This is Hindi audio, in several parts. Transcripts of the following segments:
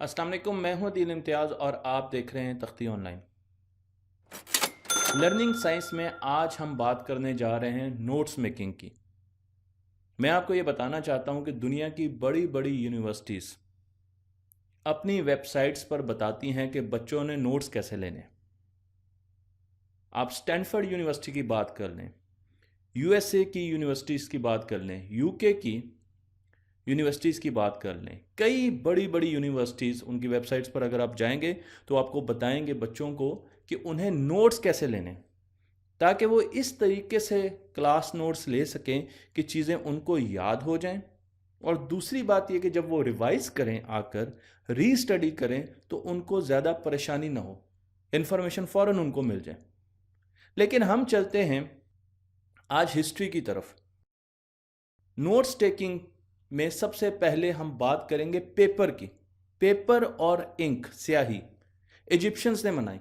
अस्सलाम वालेकुम, मैं हूं अदील इम्तियाज़ और आप देख रहे हैं तख्ती ऑनलाइन। लर्निंग साइंस में आज हम बात करने जा रहे हैं नोट्स मेकिंग की। मैं आपको ये बताना चाहता हूं कि दुनिया की बड़ी बड़ी यूनिवर्सिटीज़ अपनी वेबसाइट्स पर बताती हैं कि बच्चों ने नोट्स कैसे लेने। आप स्टैनफोर्ड यूनिवर्सिटी की बात कर लें, यूएसए की यूनिवर्सिटीज़ की बात कर लें, यूके की यूनिवर्सिटीज़ की बात कर लें, कई बड़ी बड़ी यूनिवर्सिटीज़ उनकी वेबसाइट्स पर अगर आप जाएंगे तो आपको बताएंगे बच्चों को कि उन्हें नोट्स कैसे लेने, ताकि वो इस तरीके से क्लास नोट्स ले सकें कि चीज़ें उनको याद हो जाएं। और दूसरी बात यह कि जब वो रिवाइज करें आकर रीस्टडी करें तो उनको ज़्यादा परेशानी ना हो, इन्फॉर्मेशन फ़ौरन उनको मिल जाए। लेकिन हम चलते हैं आज हिस्ट्री की तरफ। नोट्स टेकिंग में सबसे पहले हम बात करेंगे पेपर की। पेपर और इंक, स्याही, इजिप्शियंस ने बनाई।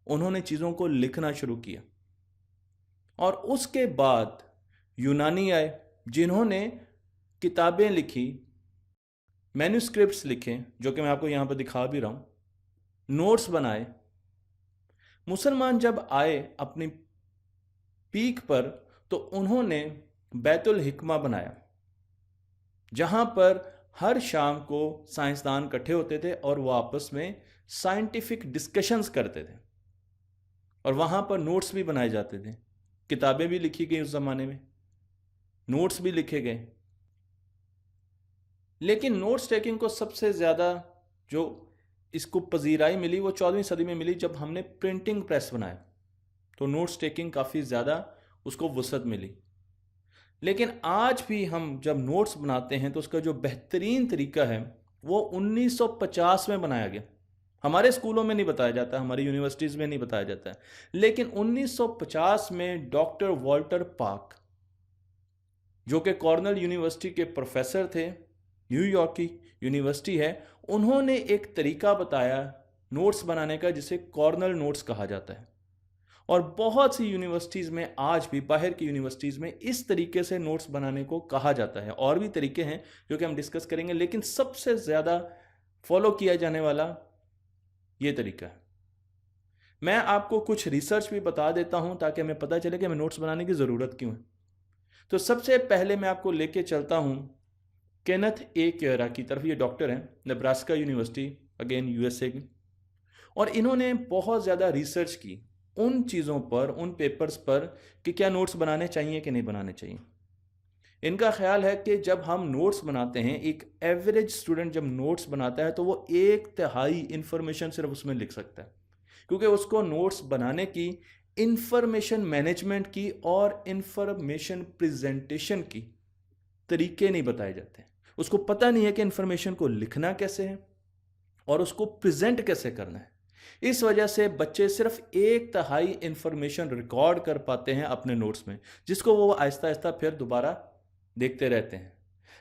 उन्होंने चीज़ों को लिखना शुरू किया और उसके बाद यूनानी आए जिन्होंने किताबें लिखी, मैन्युस्क्रिप्ट्स लिखे, जो कि मैं आपको यहाँ पर दिखा भी रहा हूँ, नोट्स बनाए। मुसलमान जब आए अपनी पीक पर तो उन्होंने बैतुल हिकमा बनाया, जहाँ पर हर शाम को साइंसदान इकट्ठे होते थे और वो आपस में साइंटिफिक डिस्कशंस करते थे और वहाँ पर नोट्स भी बनाए जाते थे। किताबें भी लिखी गई उस ज़माने में, नोट्स भी लिखे गए। लेकिन नोट्स टेकिंग को सबसे ज़्यादा जो इसको पजीराई मिली वो 14वीं सदी में मिली, जब हमने प्रिंटिंग प्रेस बनाया तो नोट्स टेकिंग काफ़ी ज़्यादा उसको वसअत मिली। लेकिन आज भी हम जब नोट्स बनाते हैं तो उसका जो बेहतरीन तरीका है वो 1950 में बनाया गया। हमारे स्कूलों में नहीं बताया जाता, हमारी यूनिवर्सिटीज़ में नहीं बताया जाता है, लेकिन 1950 में डॉक्टर वॉल्टर पार्क, जो कि कॉर्नेल यूनिवर्सिटी के प्रोफेसर थे, न्यूयॉर्क की यूनिवर्सिटी है, उन्होंने एक तरीका बताया नोट्स बनाने का जिसे कॉर्नेल नोट्स कहा जाता है। और बहुत सी यूनिवर्सिटीज़ में आज भी, बाहर की यूनिवर्सिटीज़ में, इस तरीके से नोट्स बनाने को कहा जाता है। और भी तरीके हैं जो कि हम डिस्कस करेंगे, लेकिन सबसे ज़्यादा फॉलो किया जाने वाला ये तरीका है। मैं आपको कुछ रिसर्च भी बता देता हूं ताकि हमें पता चले कि हमें नोट्स बनाने की ज़रूरत क्यों है। तो सबसे पहले मैं आपको लेके चलता हूं केनेथ ए केरा की तरफ। ये डॉक्टर हैं, नेब्रास्का यूनिवर्सिटी, अगेन यूएसए की, और इन्होंने बहुत ज़्यादा रिसर्च की उन चीज़ों पर, उन पेपर्स पर कि क्या नोट्स बनाने चाहिए कि नहीं बनाने चाहिए। इनका ख्याल है कि जब हम नोट्स बनाते हैं, एक एवरेज स्टूडेंट जब नोट्स बनाता है तो वो 1/3 इंफॉर्मेशन सिर्फ उसमें लिख सकता है, क्योंकि उसको नोट्स बनाने की, इंफॉर्मेशन मैनेजमेंट की और इंफॉर्मेशन प्रेजेंटेशन की तरीके नहीं बताए जाते। उसको पता नहीं है कि इंफॉर्मेशन को लिखना कैसे है और उसको प्रेजेंट कैसे करना है। इस वजह से बच्चे सिर्फ 1/3 इंफॉर्मेशन रिकॉर्ड कर पाते हैं अपने नोट्स में, जिसको वो आहिस्ता आहिस्ता फिर दोबारा देखते रहते हैं।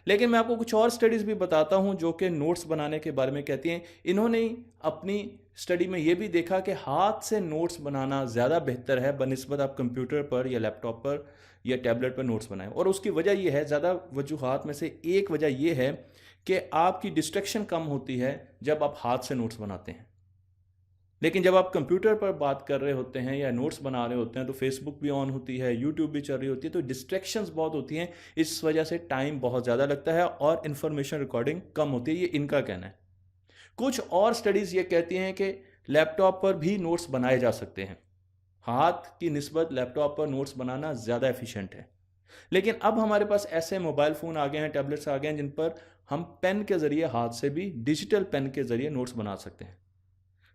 लेकिन मैं आपको कुछ और स्टडीज़ भी बताता हूं जो कि नोट्स बनाने के बारे में कहती हैं। इन्होंने अपनी स्टडी में ये भी देखा कि हाथ से नोट्स बनाना ज़्यादा बेहतर है बनिस्बत आप कंप्यूटर पर या लैपटॉप पर या टैबलेट पर नोट्स बनाएं। और उसकी वजह यह है, ज़्यादा वजूहात में से एक वजह यह है कि आपकी डिस्ट्रैक्शन कम होती है जब आप हाथ से नोट्स बनाते हैं। लेकिन जब आप कंप्यूटर पर बात कर रहे होते हैं या नोट्स बना रहे होते हैं तो फेसबुक भी ऑन होती है, यूट्यूब भी चल रही होती है, तो डिस्ट्रैक्शंस बहुत होती हैं। इस वजह से टाइम बहुत ज़्यादा लगता है और इन्फॉर्मेशन रिकॉर्डिंग कम होती है, ये इनका कहना है। कुछ और स्टडीज़ ये कहती हैं कि लैपटॉप पर भी नोट्स बनाए जा सकते हैं। हाथ की निस्बत लैपटॉप पर नोट्स बनाना ज़्यादा एफिशिएंट है। लेकिन अब हमारे पास ऐसे मोबाइल फ़ोन आ गए हैं, टैबलेट्स आ गए हैं, जिन पर हम पेन के ज़रिए, हाथ से भी डिजिटल पेन के ज़रिए नोट्स बना सकते हैं।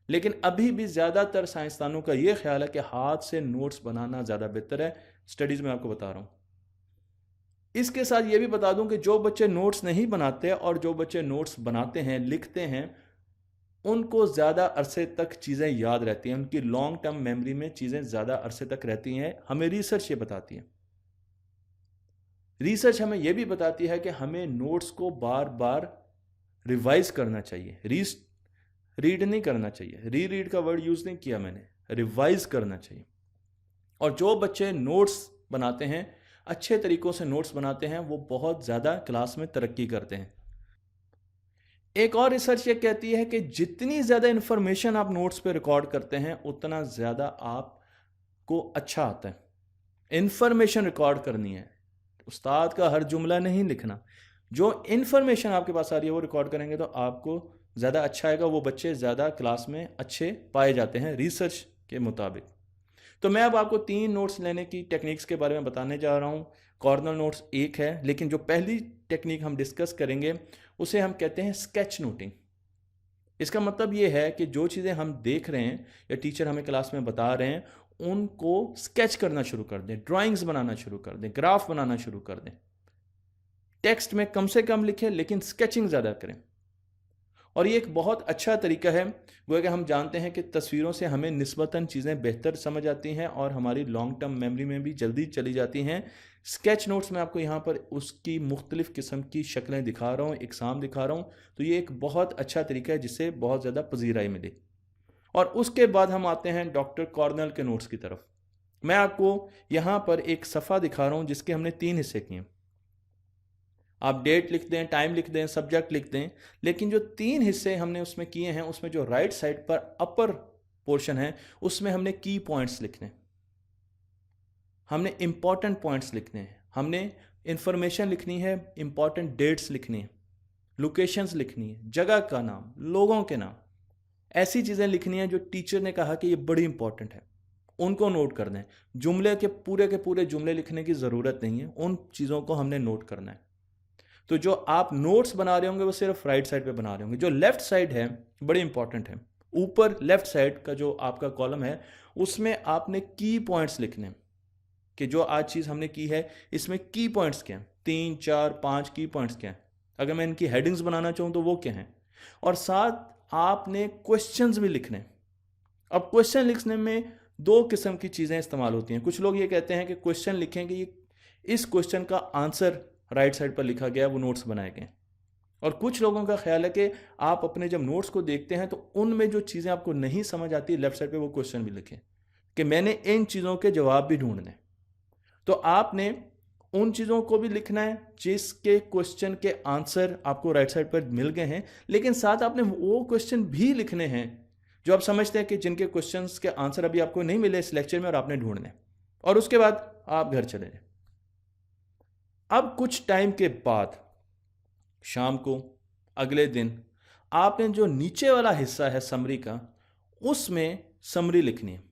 लेकिन अभी भी ज़्यादातर साइंसदानों का यह ख्याल है कि हाथ से नोट्स बनाना ज़्यादा बेहतर है। स्टडीज़ में आपको बता रहा हूँ। इसके साथ ये भी बता दूं कि जो बच्चे नोट्स नहीं बनाते और जो बच्चे नोट्स बनाते हैं, लिखते हैं, उनको ज़्यादा अरसे तक चीज़ें याद रहती हैं, उनकी लॉन्ग टर्म मेमोरी में चीज़ें ज़्यादा अरसे तक रहती हैं। हमें रिसर्च ये बताती है। रिसर्च हमें यह भी बताती है कि हमें नोट्स को बार बार रिवाइज करना चाहिए, रीड नहीं करना चाहिए। रीड का वर्ड यूज़ नहीं किया मैंने, रिवाइज करना चाहिए। और जो बच्चे नोट्स बनाते हैं, अच्छे तरीक़ों से नोट्स बनाते हैं, वो बहुत ज़्यादा क्लास में तरक्की करते हैं। एक और रिसर्च ये कहती है कि जितनी ज़्यादा इंफॉर्मेशन आप नोट्स पे रिकॉर्ड करते हैं उतना ज़्यादा आपको अच्छा आता है। इंफॉर्मेशन रिकॉर्ड करनी है, उस्ताद का हर जुमला नहीं लिखना। जो इंफॉर्मेशन आपके पास आ रही है वो रिकॉर्ड करेंगे तो आपको ज़्यादा अच्छा आएगा, वो बच्चे ज़्यादा क्लास में अच्छे पाए जाते हैं रिसर्च के मुताबिक। तो मैं अब आपको 3 नोट्स लेने की टेक्निक्स के बारे में बताने जा रहा हूँ। कॉर्नर नोट्स एक है, लेकिन जो पहली टेक्निक हम डिस्कस करेंगे उसे हम कहते हैं स्केच नोटिंग। इसका मतलब ये है कि जो चीज़ें हम देख रहे हैं या टीचर हमें क्लास में बता रहे हैं उनको स्केच करना शुरू कर दें, ड्राइंग्स बनाना शुरू कर दें, ग्राफ बनाना शुरू कर दें। टेक्स्ट में कम से कम लिखें लेकिन स्केचिंग ज़्यादा करें। और ये एक बहुत अच्छा तरीका है, गोया कि हम जानते हैं कि तस्वीरों से हमें निस्बतन चीज़ें बेहतर समझ आती हैं और हमारी लॉन्ग टर्म मेमोरी में भी जल्दी चली जाती हैं। स्केच नोट्स में आपको यहाँ पर उसकी मुख्तलिफ़ किस्म की शक्लें दिखा रहा हूँ, इकसाम दिखा रहा हूँ, तो ये एक बहुत अच्छा तरीका है जिससे बहुत ज़्यादा पजीराई मिले। और उसके बाद हम आते हैं डॉक्टर कॉर्नल के नोट्स की तरफ। मैं आपको यहाँ पर एक सफ़ा दिखा रहा हूँ जिसके हमने 3 हिस्से किए। आप डेट लिख दें, टाइम लिख दें, सब्जेक्ट लिख दें, लेकिन जो 3 हिस्से हमने उसमें किए हैं उसमें जो राइट साइड पर अपर पोर्शन है उसमें हमने की पॉइंट्स लिखने, हमने इंपॉर्टेंट पॉइंट्स लिखने हैं, हमने इंफॉर्मेशन लिखनी है, इंपॉर्टेंट डेट्स लिखनी है, लोकेशंस लिखनी है, जगह का नाम, लोगों के नाम, ऐसी चीज़ें लिखनी है जो टीचर ने कहा कि ये बड़ी इंपॉर्टेंट है, उनको नोट कर दें। जुमले के पूरे जुमले लिखने की ज़रूरत नहीं है, उन चीज़ों को हमने नोट करना है। तो जो आप नोट्स बना रहे होंगे वो सिर्फ राइट साइड पे बना रहे होंगे। जो लेफ्ट साइड है बड़ी इंपॉर्टेंट है। ऊपर लेफ्ट साइड का जो आपका कॉलम है उसमें आपने की पॉइंट्स लिखने हैं कि जो आज चीज़ हमने की है इसमें की पॉइंट्स क्या हैं, 3, 4, 5 की पॉइंट्स क्या हैं। अगर मैं इनकी हेडिंग्स बनाना चाहूँ तो वो क्या हैं। और साथ आपने क्वेश्चंस भी लिखने हैं। अब क्वेश्चन लिखने में 2 किस्म की चीज़ें इस्तेमाल होती हैं। कुछ लोग ये कहते हैं कि क्वेश्चन लिखेंगे, ये इस क्वेश्चन का आंसर राइट साइड पर लिखा गया, वो नोट्स बनाए गए। और कुछ लोगों का ख्याल है कि आप अपने जब नोट्स को देखते हैं तो उनमें जो चीज़ें आपको नहीं समझ आती लेफ्ट साइड पे वो क्वेश्चन भी लिखें कि मैंने इन चीज़ों के जवाब भी ढूंढने। तो आपने उन चीज़ों को भी लिखना है जिसके क्वेश्चन के आंसर आपको राइट साइड पर मिल गए हैं, लेकिन साथ आपने वो क्वेश्चन भी लिखने हैं जो आप समझते हैं कि जिनके क्वेश्चन के आंसर अभी आपको नहीं मिले इस लेक्चर में और आपने ढूंढने। और उसके बाद आप घर चले जाए। अब कुछ टाइम के बाद शाम को अगले दिन आपने जो नीचे वाला हिस्सा है समरी का उसमें समरी लिखनी है।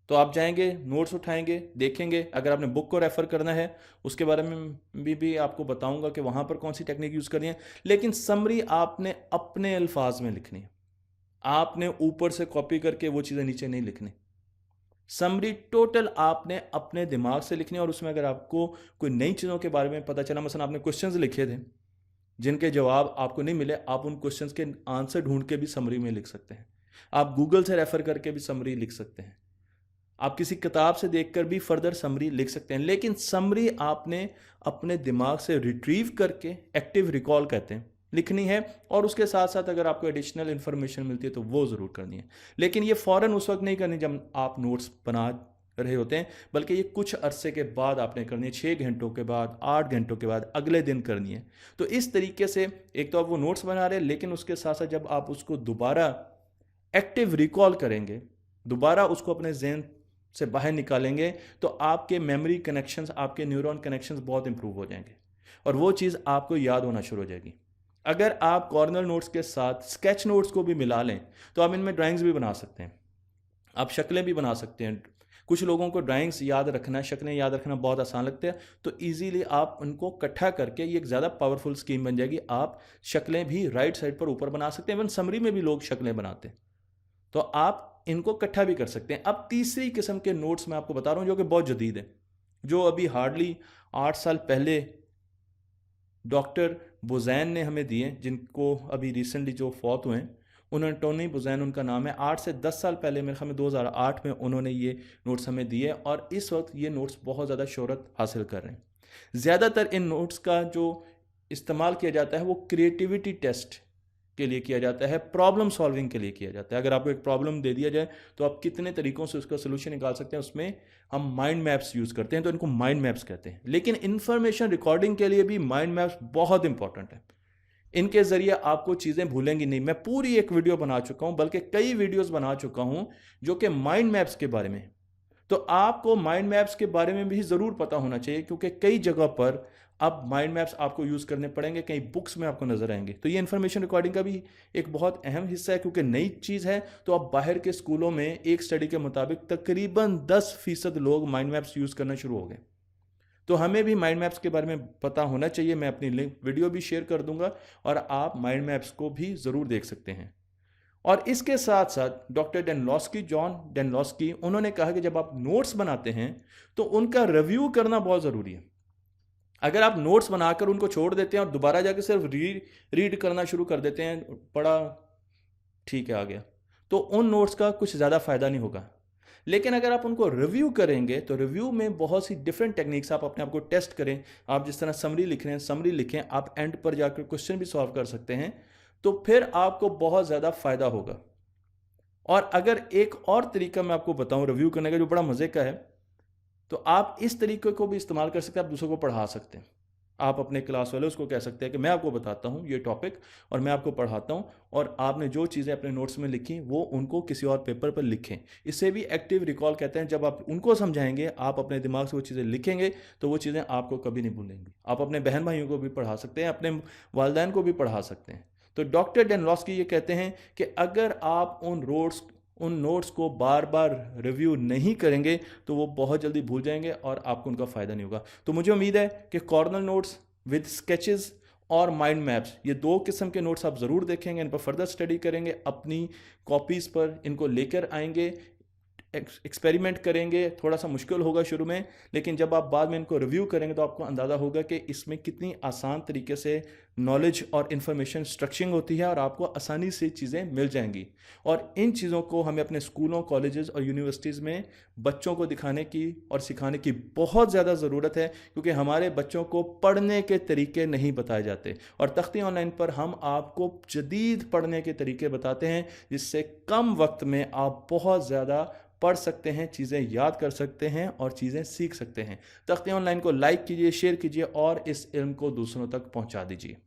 तो आप जाएंगे, नोट्स उठाएंगे, देखेंगे। अगर आपने बुक को रेफ़र करना है उसके बारे में भी आपको बताऊंगा कि वहाँ पर कौन सी टेक्निक यूज़ करनी है, लेकिन समरी आपने अपने अल्फाज में लिखनी है। आपने ऊपर से कॉपी करके वो चीज़ें नीचे नहीं लिखनी। समरी टोटल आपने अपने दिमाग से लिखनी है। और उसमें अगर आपको कोई नई चीज़ों के बारे में पता चला, मसलन आपने क्वेश्चंस लिखे थे जिनके जवाब आपको नहीं मिले, आप उन क्वेश्चंस के आंसर ढूंढ के भी समरी में लिख सकते हैं। आप गूगल से रेफ़र करके भी समरी लिख सकते हैं। आप किसी किताब से देखकर भी फर्दर समरी लिख सकते हैं, लेकिन समरी आपने अपने दिमाग से रिट्रीव करके, एक्टिव रिकॉल कहते हैं, लिखनी है। और उसके साथ साथ अगर आपको एडिशनल इन्फॉर्मेशन मिलती है तो वो ज़रूर करनी है, लेकिन ये फ़ौरन उस वक्त नहीं करनी जब आप नोट्स बना रहे होते हैं, बल्कि ये कुछ अरसे के बाद आपने करनी है, 6 घंटों के बाद, 8 घंटों के बाद, अगले दिन करनी है। तो इस तरीके से एक तो आप वो नोट्स बना रहे हैं, लेकिन उसके साथ साथ जब आप उसको दोबारा एक्टिव रिकॉल करेंगे, दोबारा उसको अपने जहन से बाहर निकालेंगे, तो आपके मेमोरी कनेक्शंस, आपके न्यूरॉन कनेक्शंस बहुत इंप्रूव हो जाएंगे और वो चीज़ आपको याद होना शुरू हो जाएगी। अगर आप कॉर्नर नोट्स के साथ स्केच नोट्स को भी मिला लें तो आप इनमें ड्राइंग्स भी बना सकते हैं, आप शक्लें भी बना सकते हैं। कुछ लोगों को ड्राइंग्स याद रखना, शक्लें याद रखना बहुत आसान लगता है, तो इजीली आप उनको इकट्ठा करके ये एक ज़्यादा पावरफुल स्कीम बन जाएगी। आप शक्लें भी राइट साइड पर ऊपर बना सकते हैं। इवन समरी में भी लोग शक्लें बनाते हैं, तो आप इनको इकट्ठा भी कर सकते हैं। अब तीसरी किस्म के नोट्स मैं आपको बता रहा हूँ जो कि बहुत जदीद है, जो अभी हार्डली 8 साल पहले डॉक्टर बुज़ैन ने हमें दिए, जिनको अभी रिसेंटली जो फौत हुए हैं, उन्होंने, टोनी बुज़ैन उनका नाम है। 8 से 10 साल पहले, मेरे ख्याल में 2008 में उन्होंने ये नोट्स हमें दिए और इस वक्त ये नोट्स बहुत ज़्यादा शोहरत हासिल कर रहे हैं। ज़्यादातर इन नोट्स का जो इस्तेमाल किया जाता है वो क्रिएटिविटी टेस्ट के लिए किया जाता है, प्रॉब्लम सॉल्विंग के लिए किया जाता है। अगर आपको एक प्रॉब्लम दे दिया जाए तो आप कितने तरीकों से उसका सोल्यूशन निकाल सकते हैं, उसमें हम माइंड मैप्स यूज़ करते हैं, तो इनको माइंड मैप्स कहते हैं। लेकिन इंफॉर्मेशन रिकॉर्डिंग के लिए भी माइंड मैप्स बहुत इंपॉर्टेंट है, इनके ज़रिए आपको चीज़ें भूलेंगी नहीं। मैं पूरी एक वीडियो बना चुका हूं, बल्कि कई वीडियोस बना चुका हूं जो कि माइंड मैप्स के बारे में। तो आपको माइंड मैप्स के बारे में भी ज़रूर पता होना चाहिए, क्योंकि कई जगह पर अब माइंड मैप्स आपको यूज़ करने पड़ेंगे, कई बुक्स में आपको नजर आएंगे। तो ये इन्फॉर्मेशन रिकॉर्डिंग का भी एक बहुत अहम हिस्सा है, क्योंकि नई चीज़ है। तो अब बाहर के स्कूलों में एक स्टडी के मुताबिक तकरीबन 10% लोग माइंड मैप्स यूज़ करना शुरू हो गए। तो हमें भी माइंड मैप्स के बारे में पता होना चाहिए। मैं अपनी लिंक वीडियो भी शेयर कर दूंगा और आप माइंड मैप्स को भी ज़रूर देख सकते हैं। और इसके साथ साथ डॉक्टर डेनलॉस्की, जॉन डेनलॉस्की, उन्होंने कहा कि जब आप नोट्स बनाते हैं तो उनका रिव्यू करना बहुत ज़रूरी है। अगर आप नोट्स बनाकर उनको छोड़ देते हैं और दोबारा जाकर सिर्फ रीड करना शुरू कर देते हैं, पढ़ा, ठीक है, आ गया, तो उन नोट्स का कुछ ज़्यादा फ़ायदा नहीं होगा। लेकिन अगर आप उनको रिव्यू करेंगे तो रिव्यू में बहुत सी डिफरेंट टेक्निक्स, आप अपने आप को टेस्ट करें। आप जिस तरह समरी लिख रहे हैं समरी लिखें, आप एंड पर जाकर क्वेश्चन भी सॉल्व कर सकते हैं, तो फिर आपको बहुत ज़्यादा फ़ायदा होगा। और अगर एक और तरीका मैं आपको बताऊं रिव्यू करने का जो बड़ा मज़े का है, तो आप इस तरीके को भी इस्तेमाल कर सकते हैं। आप दूसरों को पढ़ा सकते हैं। आप अपने क्लास वाले उसको कह सकते हैं कि मैं आपको बताता हूँ ये टॉपिक और मैं आपको पढ़ाता हूँ, और आपने जो चीज़ें अपने नोट्स में लिखी वो उनको किसी और पेपर पर लिखें। इससे भी एक्टिव रिकॉल कहते हैं। जब आप उनको समझाएंगे, आप अपने दिमाग से वो चीज़ें लिखेंगे, तो वो चीज़ें आपको कभी नहीं भूलेंगी। आप अपने बहन भाइयों को भी पढ़ा सकते हैं, अपने वालिदैन को भी पढ़ा सकते हैं। तो डॉक्टर डेनलॉस्की ये कहते हैं कि अगर आप उन नोट्स को बार बार रिव्यू नहीं करेंगे तो वो बहुत जल्दी भूल जाएंगे और आपको उनका फ़ायदा नहीं होगा। तो मुझे उम्मीद है कि कॉर्नर नोट्स विद स्केचेस और माइंड मैप्स, ये दो किस्म के नोट्स आप ज़रूर देखेंगे, इन पर फर्दर स्टडी करेंगे, अपनी कॉपीज़ पर इनको लेकर आएंगे, एक्सपेरिमेंट करेंगे। थोड़ा सा मुश्किल होगा शुरू में, लेकिन जब आप बाद में इनको रिव्यू करेंगे तो आपको अंदाज़ा होगा कि इसमें कितनी आसान तरीके से नॉलेज और इन्फॉर्मेशन स्ट्रक्चरिंग होती है और आपको आसानी से चीज़ें मिल जाएंगी। और इन चीज़ों को हमें अपने स्कूलों, कॉलेजेस और यूनिवर्सिटीज़ में बच्चों को दिखाने की और सिखाने की बहुत ज़्यादा ज़रूरत है, क्योंकि हमारे बच्चों को पढ़ने के तरीके नहीं बताए जाते। और तख्ती ऑनलाइन पर हम आपको जदीद पढ़ने के तरीके बताते हैं, जिससे कम वक्त में आप बहुत ज़्यादा पढ़ सकते हैं, चीज़ें याद कर सकते हैं और चीज़ें सीख सकते हैं। तख्ती ऑनलाइन को लाइक कीजिए, शेयर कीजिए और इस इल्म को दूसरों तक पहुंचा दीजिए।